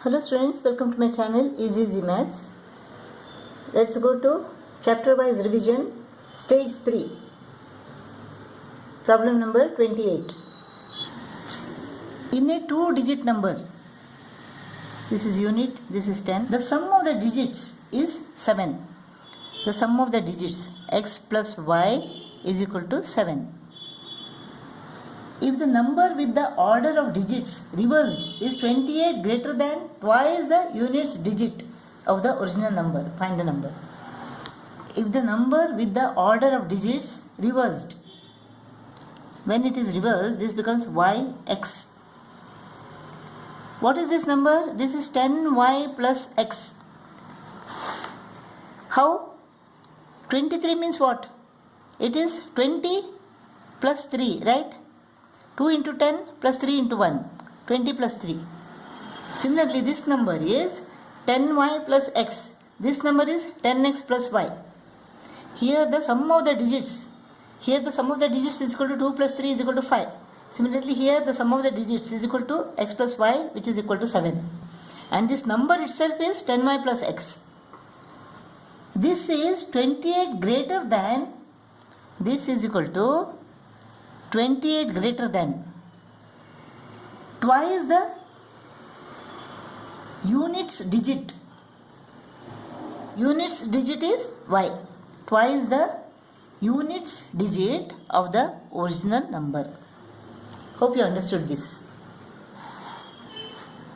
Hello students, welcome to my channel Easy Maths. Let's go to chapter wise revision, stage 3. Problem number 28. In a 2-digit number, this is unit, this is 10, the sum of the digits is 7. The sum of the digits x plus y is equal to 7. If the number with the order of digits reversed is 28 greater than twice the units digit of the original number, find the number. If the number with the order of digits reversed, when it is reversed, this becomes yx. What is this number? This is 10y plus x. How? 23 means what? It is 20 plus 3, right? 2 into 10 plus 3 into 1, 20 plus 3. Similarly, this number is 10y plus x. This number is 10x plus y. Here the sum of the digits. Here the sum of the digits is equal to 2 plus 3 is equal to 5. Similarly, here the sum of the digits is equal to x plus y, which is equal to 7. And this number itself is 10y plus x. This is 28 greater than, this is equal to 28 greater than twice the units digit. Units digit is y. Twice the units digit of the original number. Hope you understood this.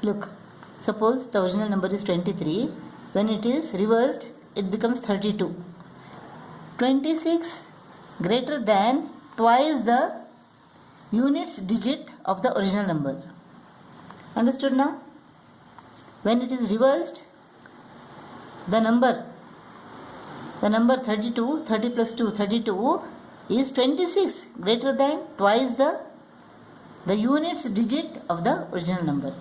Look, suppose the original number is 23. When it is reversed, it becomes 32. 26 greater than twice the units digit of the original number. Understood now? When it is reversed, the number 32, 30 plus 2, 32 is 26 greater than twice the units digit of the original number.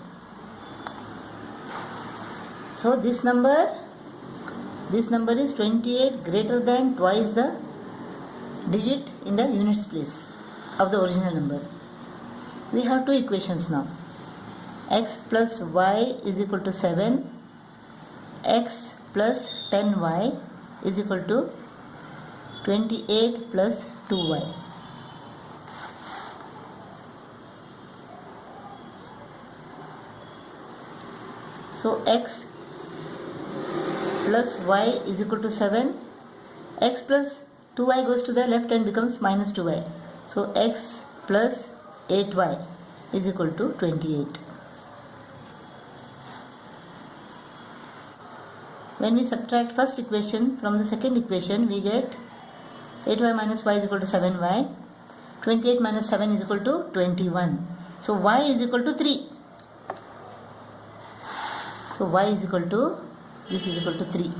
So this number is 28 greater than twice the digit in the units place of the original number. We have two equations now. X plus y is equal to 7. X plus 10y is equal to 28 plus 2y. So x plus y is equal to 7. X plus 2y goes to the left and becomes minus 2y. So x plus 8y is equal to 28. When we subtract first equation from the second equation, we get 8y minus y is equal to 7y. 28 minus 7 is equal to 21. So y is equal to 3. So y is equal to, this is equal to 3.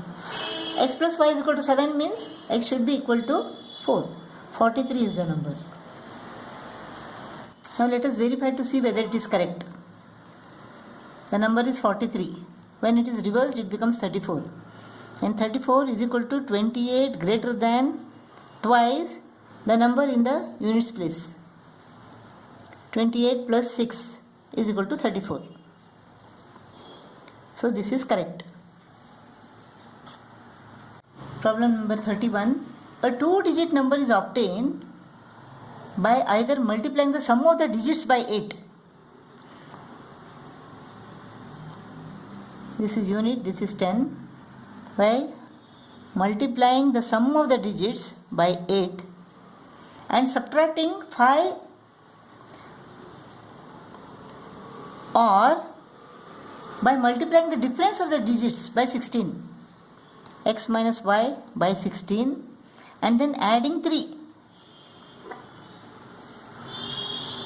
X plus y is equal to 7 means x should be equal to 4. 43 is the number. Now let us verify to see whether it is correct. The number is 43. When it is reversed, it becomes 34. And 34 is equal to 28 greater than twice the number in the units place. 28 plus 6 is equal to 34. So this is correct. Problem number 31. A 2-digit number is obtained by either multiplying the sum of the digits by 8. This is unit, this is 10. By multiplying the sum of the digits by 8 and subtracting 5, or by multiplying the difference of the digits by 16. X minus y by 16 and then adding 3.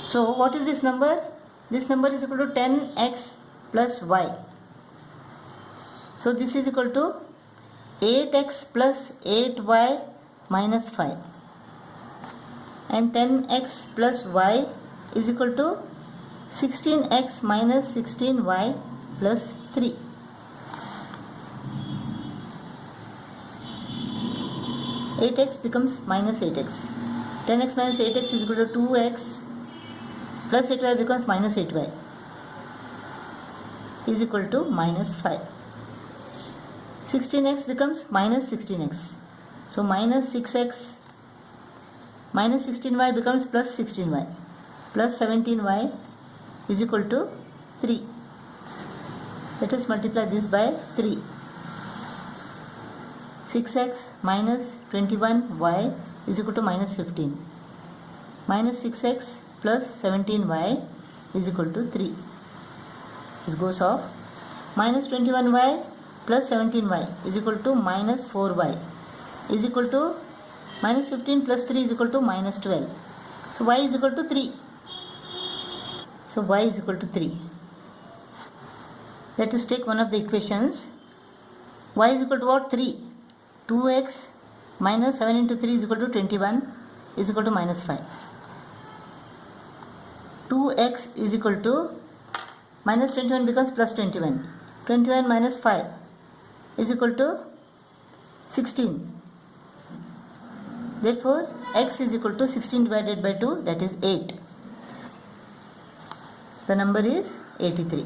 So what is this number? This number is equal to 10x plus y. So this is equal to 8x plus 8y minus 5. And 10x plus y is equal to 16x minus 16y plus 3. 8x becomes minus 8x. 10x minus 8x is equal to 2x plus 8y becomes minus 8y. is equal to minus 5. 16x becomes minus 16x. So minus 6x minus 16y becomes plus 16y. Plus 17y is equal to 3. Let us multiply this by 3. 6x minus 21y is equal to minus 15. Minus 6x plus 17y is equal to 3. This goes off. Minus 21y plus 17y is equal to minus 4y is equal to minus 15 plus 3 is equal to minus 12. So y is equal to 3. So y is equal to 3. Let us take one of the equations. Y is equal to what? 3. 2x minus 7 into 3 is equal to 21 is equal to minus 5. 2x is equal to minus 21 becomes plus 21. 21 minus 5 is equal to 16. Therefore, x is equal to 16 divided by 2, that is 8. The number is 83.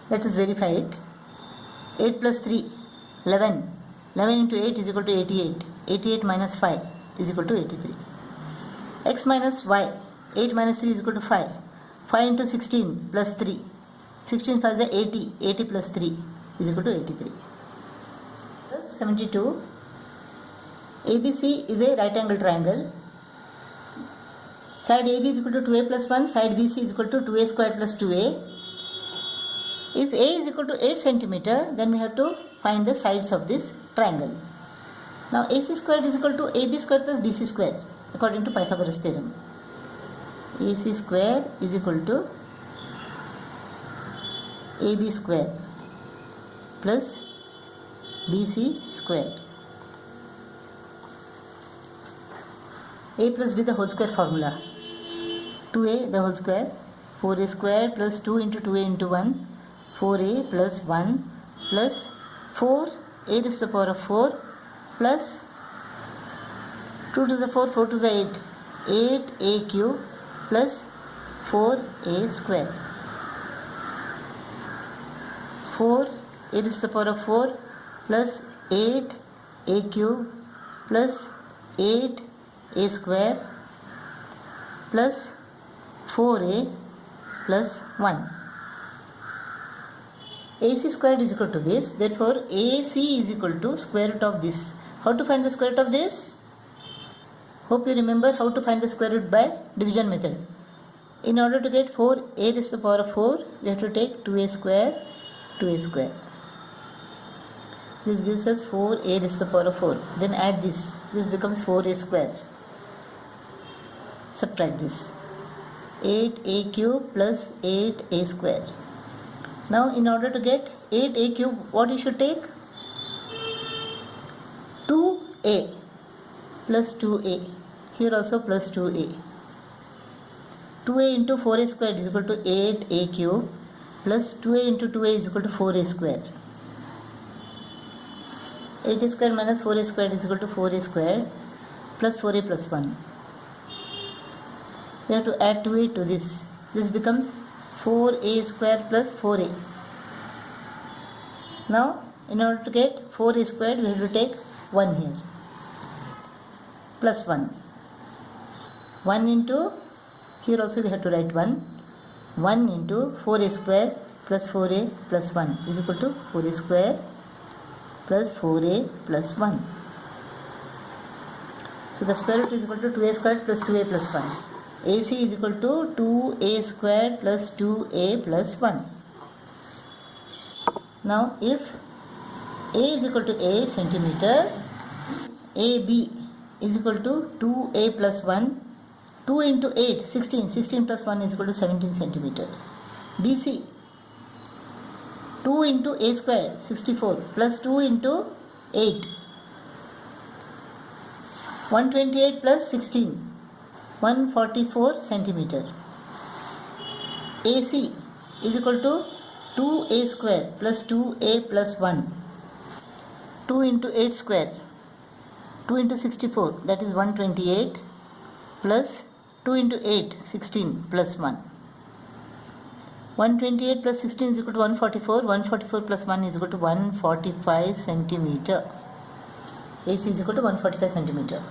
Let us verify it. 8 plus 3, 11. 11 into 8 is equal to 88. 88 minus 5 is equal to 83. X minus y. 8 minus 3 is equal to 5. 5 into 16 plus 3. 16 5 is 80. 80 plus 3 is equal to 83. 72. ABC is a right angle triangle. Side AB is equal to 2a plus 1. Side BC is equal to 2a squared plus 2a. If A is equal to 8 centimeter, then we have to find the sides of this triangle. Now AC squared is equal to AB squared plus BC squared according to Pythagoras theorem. AC square is equal to AB square plus BC square. A plus B the whole square formula. 2a the whole square. 4a square plus 2 into 2a into 1. 4a plus 1 plus 4 a raised to the power of 4 plus 2 to the 4, 4 to the 8. 8a cube plus 4a square. 4 a raised to the power of 4 plus 8a cube plus 8a square plus 4a plus 1. AC squared is equal to this. Therefore, AC is equal to square root of this. How to find the square root of this? Hope you remember how to find the square root by division method. In order to get 4a raised to the power of 4, we have to take 2a square, 2a square. This gives us 4a raised to the power of 4. Then add this. This becomes 4a square. Subtract this. 8a cube plus 8a square. Now in order to get 8a cube, what you should take? 2a plus 2a. Here also plus 2a. 2a into 4a squared is equal to 8a cube plus 2a into 2a is equal to 4a square. 8a square minus 4a squared is equal to 4a squared plus 4a plus 1. We have to add 2a to this. This becomes 4a square plus 4a. Now, in order to get 4a squared, we have to take 1 here. Plus 1. 1 into, here also we have to write 1. 1 into 4a square plus 4a plus 1 is equal to 4a square plus 4a plus 1. So the square root is equal to 2a squared plus 2a plus 1. AC is equal to 2a squared plus 2a plus 1. Now if A is equal to 8 centimeter, AB is equal to 2a plus 1. 2 into 8, 16. 16 plus 1 is equal to 17 centimeter. BC, 2 into a square, 64 plus 2 into 8. 128 plus 16. 144 centimeter. AC is equal to 2a square plus 2a plus 1. 2 into 8 square. 2 into 64, that is 128 plus 2 into 8, 16 plus 1. 128 plus 16 is equal to 144. 144 plus 1 is equal to 145 centimeter. AC is equal to 145 centimeter.